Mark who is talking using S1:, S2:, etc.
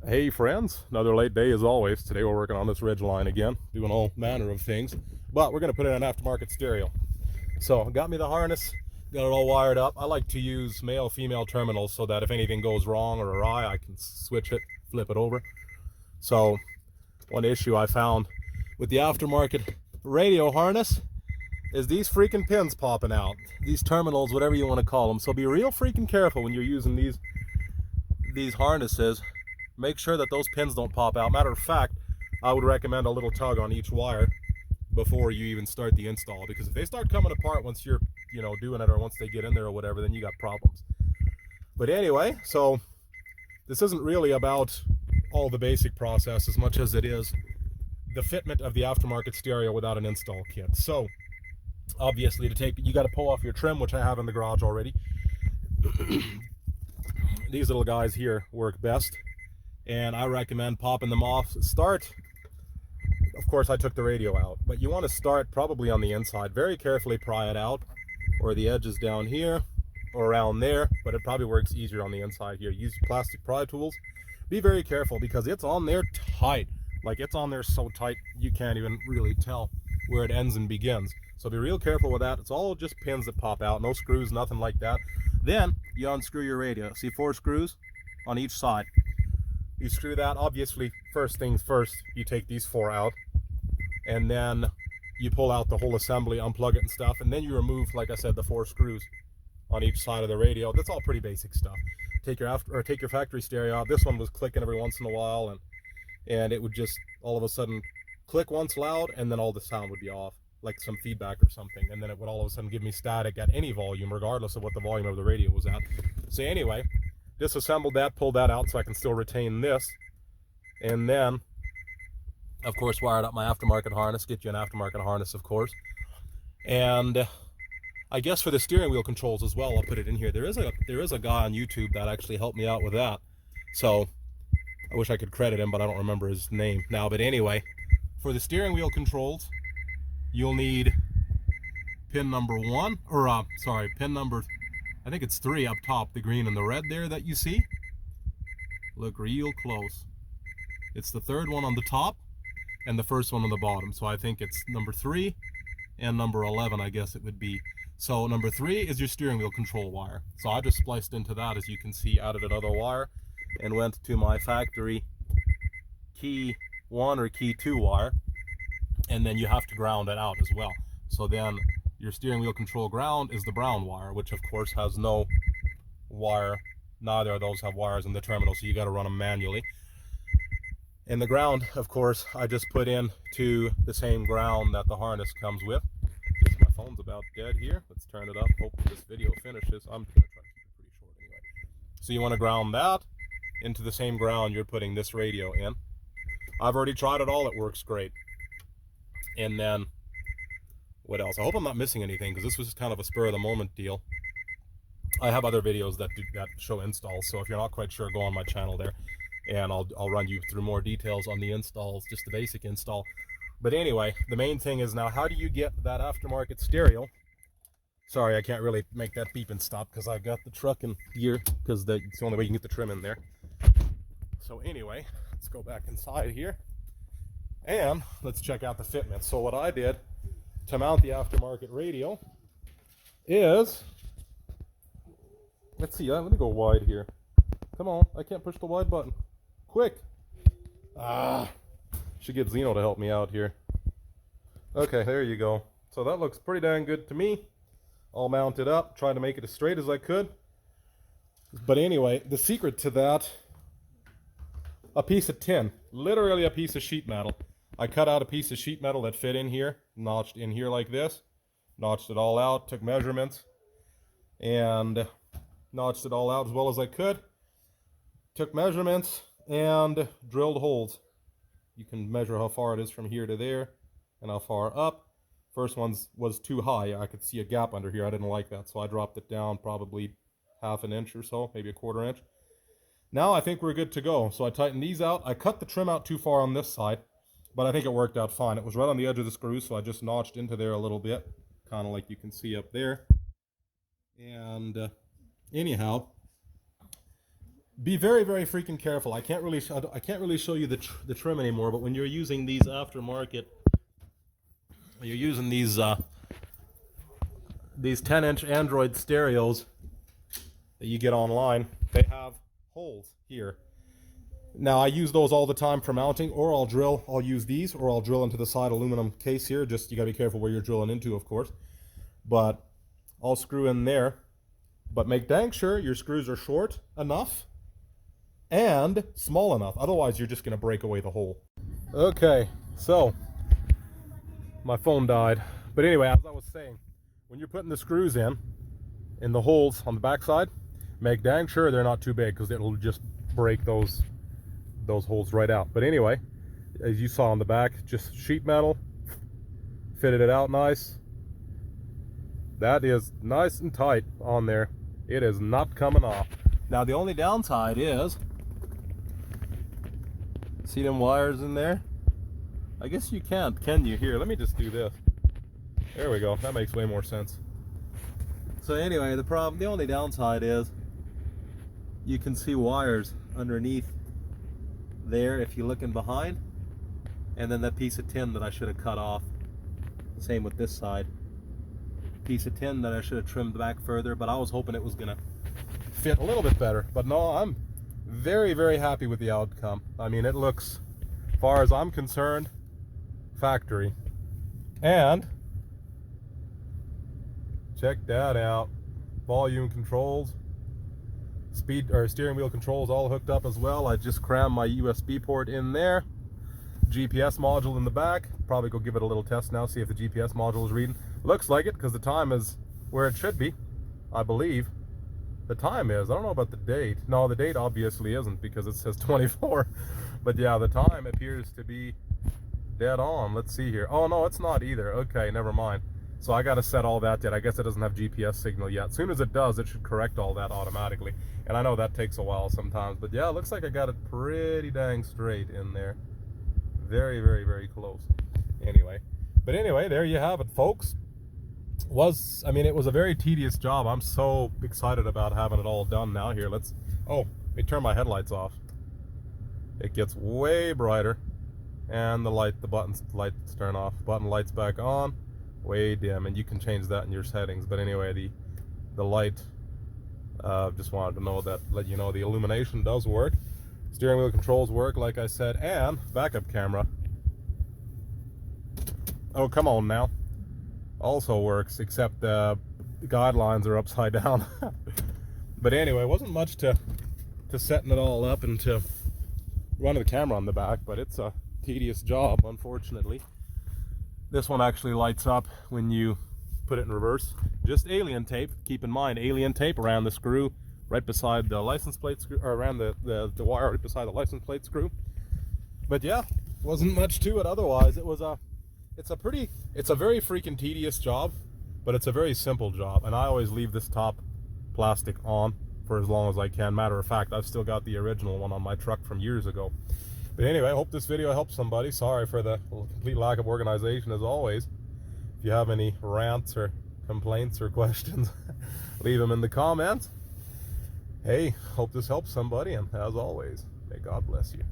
S1: Hey friends, another late day as always. Today we're working on this Ridgeline again, doing all manner of things, but we're going to put in an aftermarket stereo. So got me the harness, got it all wired up. I like to use male-female terminals so that if anything goes wrong or awry, I can switch it, flip it over. So one issue I found with the aftermarket radio harness is these freaking pins popping out. These terminals, whatever you want to call them. So be real freaking careful when you're using these harnesses. Make sure that those pins don't pop out. Matter of fact, I would recommend a little tug on each wire before you even start the install, because if they start coming apart once you're doing it, or once they get in there or whatever, then you got problems. But anyway, so this isn't really about all the basic process as much as it is the fitment of the aftermarket stereo without an install kit. So obviously, you got to pull off your trim, which I have in the garage already. These little guys here work best, and I recommend popping them off. Start, of course I took the radio out, but you want to start probably on the inside. Very carefully pry it out, or the edges down here or around there, but it probably works easier on the inside here. Use plastic pry tools. Be very careful because it's on there tight. Like, it's on there so tight you can't even really tell where it ends and begins. So be real careful with that. It's all just pins that pop out, no screws, nothing like that. Then you unscrew your radio. See, 4 screws on each side. You screw that. Obviously, first things first, you take these 4 out, and then you pull out the whole assembly, unplug it and stuff, and then you remove, like I said, the 4 screws on each side of the radio. That's all pretty basic stuff. Take your factory stereo out. This one was clicking every once in a while, and it would just all of a sudden click once loud, and then all the sound would be off, like some feedback or something, and then it would all of a sudden give me static at any volume, regardless of what the volume of the radio was at. So anyway, disassembled that, pulled that out so I can still retain this, and then of course wired up my aftermarket harness. Get you an aftermarket harness, of course. And I guess for the steering wheel controls as well, I'll put it in here. There is a guy on YouTube that actually helped me out with that, so I wish I could credit him, but I don't remember his name now. But anyway, for the steering wheel controls, you'll need pin number 1, or pin number, I think it's 3 up top, the green and the red there that you see. Look real close. It's the 3rd one on the top and the 1st one on the bottom. So I think it's number 3 and number 11, I guess it would be. So number 3 is your steering wheel control wire. So I just spliced into that, as you can see, added another wire and went to my factory key 1 or key 2 wire, and then you have to ground it out as well. So then your steering wheel control ground is the brown wire, which of course has no wire. Neither of those have wires in the terminal, so you got to run them manually. And the ground, of course, I just put in to the same ground that the harness comes with. My phone's about dead here. Let's turn it up. Hope this video finishes. I'm going to try to keep it pretty short anyway. So you want to ground that into the same ground you're putting this radio in. I've already tried it all. It works great. And then what else? I hope I'm not missing anything, because this was just kind of a spur of the moment deal. I have other videos that show installs, so if you're not quite sure, go on my channel there, and I'll run you through more details on the installs, just the basic install. But anyway, the main thing is now, how do you get that aftermarket stereo? Sorry, I can't really make that beep and stop because I've got the truck in gear, because it's the only way you can get the trim in there. So anyway, let's go back inside here and let's check out the fitment. So what I did to mount the aftermarket radio is, let's see, let me go wide here. Come on, I can't push the wide button. Quick. Should get Zeno to help me out here. Okay, there you go. So that looks pretty dang good to me. All mounted up, trying to make it as straight as I could. But anyway, the secret to that, a piece of tin, literally a piece of sheet metal. I cut out a piece of sheet metal that fit in here, notched in here like this, notched it all out, took measurements, and notched it all out as well as I could. Took measurements and drilled holes. You can measure how far it is from here to there and how far up. First one was too high. I could see a gap under here. I didn't like that, so I dropped it down probably ½ an inch or so, maybe ¼ inch. Now I think we're good to go. So I tightened these out. I cut the trim out too far on this side, but I think it worked out fine. It was right on the edge of the screw, so I just notched into there a little bit, kind of like you can see up there. And anyhow, be very, very freaking careful. I can't really show you the trim anymore, but when you're using these aftermarket, you're using these 10-inch Android stereos that you get online, they have holes here. Now I use those all the time for mounting, or I'll use these, or I'll drill into the side aluminum case here. Just, you gotta be careful where you're drilling into, of course. But I'll screw in there. But make dang sure your screws are short enough and small enough. Otherwise, you're just gonna break away the hole. Okay, so my phone died. But anyway, as I was saying, when you're putting the screws in the holes on the backside, make dang sure they're not too big, because it'll just break those holes right out. But anyway, as you saw on the back, just sheet metal, fitted it out nice. That is nice and tight on there. It is not coming off. Now the only downside is, see them wires in there? I guess you can't, can you? Here, let me just do this. There we go, that makes way more sense. So anyway, the only downside is you can see wires underneath there if you're looking behind, and then that piece of tin that I should have cut off. Same with this side. Piece of tin that I should have trimmed back further, but I was hoping it was gonna fit a little bit better. But no, I'm very, very happy with the outcome. I mean, it looks, as far as I'm concerned, factory. And check that out. Volume controls, steering wheel controls all hooked up as well. I just crammed my USB port in there. GPS module in the back. Probably go give it a little test now, see if the GPS module is reading. Looks like it, because the time is where it should be, I believe. The time is, I don't know about the date. No, the date obviously isn't, because it says 24. But yeah, the time appears to be dead on. Let's see here. Oh no, it's not either. Okay, never mind. So I got to set all that yet. I guess it doesn't have GPS signal yet. As soon as it does, it should correct all that automatically. And I know that takes a while sometimes, but yeah, it looks like I got it pretty dang straight in there. Very, very, very close. Anyway, there you have it, folks. I mean, it was a very tedious job. I'm so excited about having it all done now. Here, let me turn my headlights off. It gets way brighter, and the lights turn off. Button lights back on. Way dim, and you can change that in your settings. But anyway, the light, just wanted to let you know the illumination does work. Steering wheel controls work, like I said, and backup camera, oh come on now, also works, except the guidelines are upside down. But anyway, it wasn't much to setting it all up and to running the camera on the back, but it's a tedious job, unfortunately. This one actually lights up when you put it in reverse. Just alien tape. Keep in mind, alien tape around the screw right beside the license plate screw, or around the wire right beside the license plate screw. But yeah, wasn't much to it otherwise. It's a very freaking tedious job, but it's a very simple job. And I always leave this top plastic on for as long as I can. Matter of fact, I've still got the original one on my truck from years ago. But anyway, I hope this video helps somebody. Sorry for the complete lack of organization as always. If you have any rants or complaints or questions, leave them in the comments. Hey, hope this helps somebody, and as always, may God bless you.